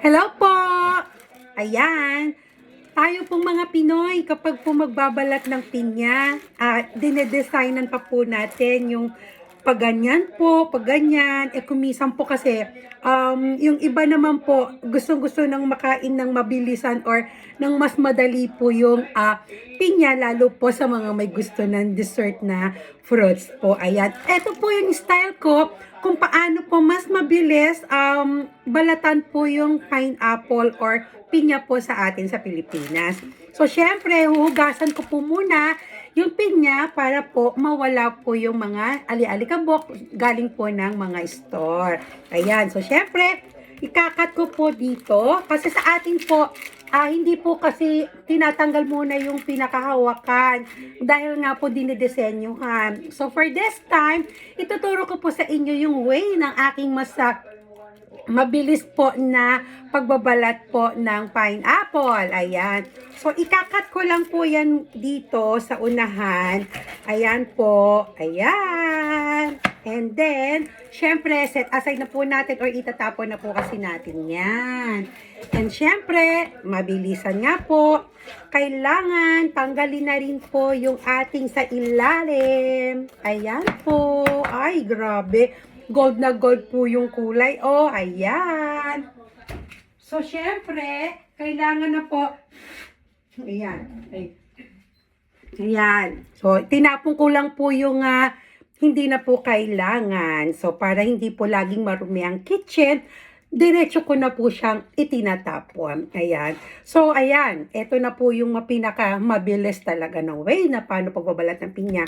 Hello po! Ayan, tayo pong mga Pinoy, kapag po magbabalat ng pinya, dinedesignan pa po natin yung pagganyan po, pagganyan, kumisan po kasi, yung iba naman po, gustong-gusto nang makain ng mabilisan or ng mas madali po yung pinya, lalo po sa mga may gusto ng dessert na fruits po. Ayan, eto po yung style ko, kung paano po mas mabilis balatan po yung pineapple or pinya po sa atin sa Pilipinas. So, syempre, huhugasan ko po muna yung pinya para po mawala po yung mga ali-alikabok galing po ng mga store. Ayan. So, syempre, ikakat ko po dito kasi sa atin po, hindi po kasi tinatanggal muna yung pinakahawakan dahil nga po dinidesenyuhan. So, for this time, ituturo ko po sa inyo yung way ng aking mabilis po na pagbabalat po ng pineapple. Ayan. So, ikakat ko lang po yan dito sa unahan. Ayan po. Ayan. And then, syempre, set aside na po natin or itatapon na po kasi natin yan. And syempre, mabilisan nga po. Kailangan tanggalin na rin po yung ating sa ilalim. Ayan po. Ay, grabe. Gold na gold po yung kulay. Oh, ayan. So, syempre, kailangan na po. Ayan. Ayan. So, tinapon ko lang po yung hindi na po kailangan. So, para hindi po laging marumi ang kitchen, diretso ko na po siyang itinatapon. Ayan. So, ayan. Ito na po yung pinaka-mabilis talaga ng way na paano pagbabalat ng pinya.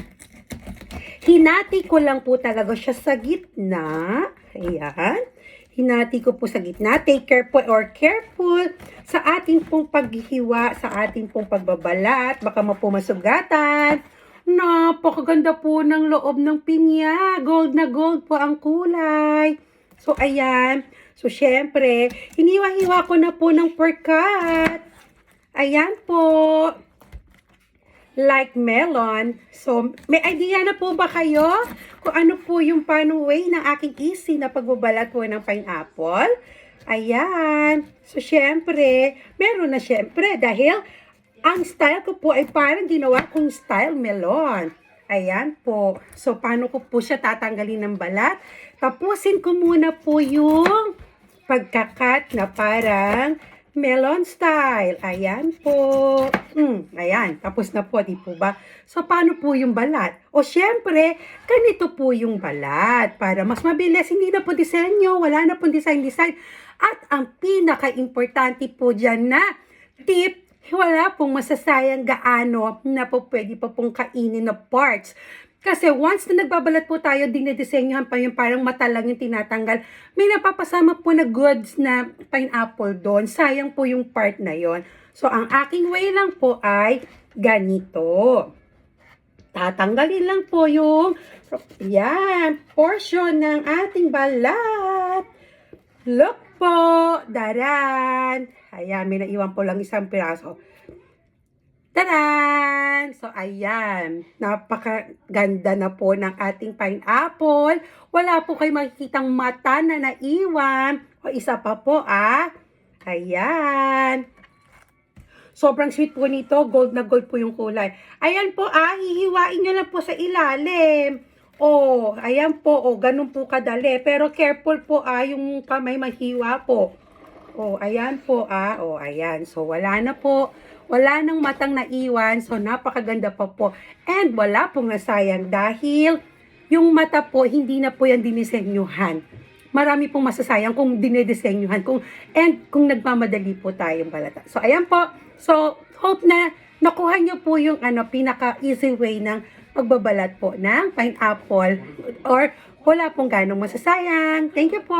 Hinati ko lang po talaga siya sa gitna. Ayan. Hinati ko po sa gitna. Take careful sa ating pong paghihiwa, sa ating pong pagbabalat. Baka mapumasugatan. Napakaganda po ng loob ng pinya. Gold na gold po ang kulay. So, ayan. So, syempre, hiniwa-hiwa ko na po ng perkat. Ayan po. Like melon. So, may idea na po ba kayo kung ano po yung paano way ng aking easy na pagbabalat po ng pineapple? Ayan. So, syempre, meron na syempre dahil ang style ko po ay parang ginawa kong style melon. Ayan po. So, paano ko po siya tatanggalin ng balat? Tapusin ko muna po yung pagkakat na parang melon style. Ayan po. Ayan. Tapos na po, di po ba? So, paano po yung balat? O, syempre, ganito po yung balat. Para mas mabilis, hindi na po disenyo. Wala na po design. At ang pinaka-importante po dyan na tip, wala pong masasayang gaano na po pwede pa pong kainin na parts. Kasi once na nagbabalat po tayo, dinidisenyohan pa yung parang mata lang yung tinatanggal, may napapasama po na goods na pineapple doon. Sayang po yung part na yon. So, ang aking way lang po ay ganito. Tatanggalin lang po yung portion ng ating balat. Look po, daran. Ayan, may naiwan po lang isang piraso. Taran! So, ayan. Napakaganda na po ng ating pineapple. Wala po kayo makikitang mata na naiwan. O, isa pa po, Ayan. Sobrang sweet po nito. Gold na gold po yung kulay. Ayan po, hihiwain nyo lang po sa ilalim. Oh, ayan po. Oh, ganun po kadali. Pero careful po, yung kamay mahiwa po. Oh, ayan po, Oh, ayan. So, wala na po. Wala nang matang naiwan. So, napakaganda pa po. And wala pong nasayang dahil yung mata po, hindi na po yan dinisenyuhan. Marami pong masasayang kung dinidesenyuhan. And kung nagmamadali po tayong balata. So, ayan po. So, hope na nakuha nyo po yung pinaka-easy way ng pagbabalat po ng pineapple or wala pong ganong masasayang. Thank you po!